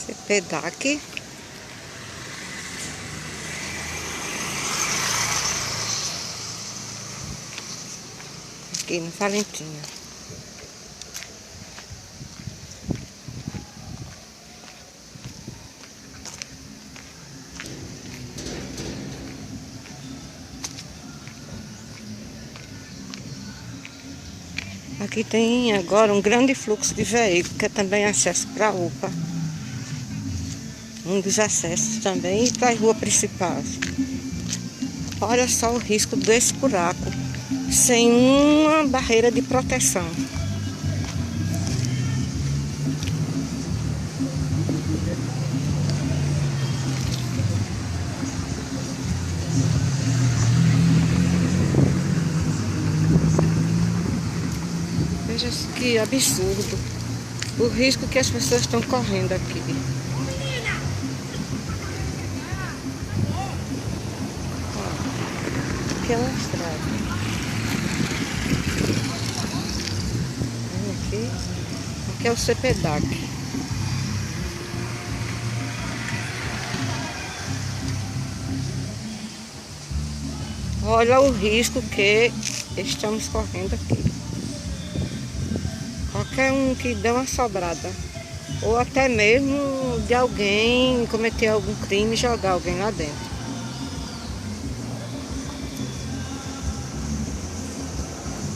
CPDAC. Aqui no Valentina. Aqui tem agora um grande fluxo de veículos, que é também acesso para a UPA. Um dos acessos também e para a rua principal. Olha só o risco desse buraco, sem uma barreira de proteção. Veja que absurdo o risco que as pessoas estão correndo aqui. Ó, aqui é uma estrada. Aqui é o CPDAC. Olha o risco que estamos correndo aqui. Qualquer um que dê uma sobrada, ou até mesmo de alguém cometer algum crime e jogar alguém lá dentro.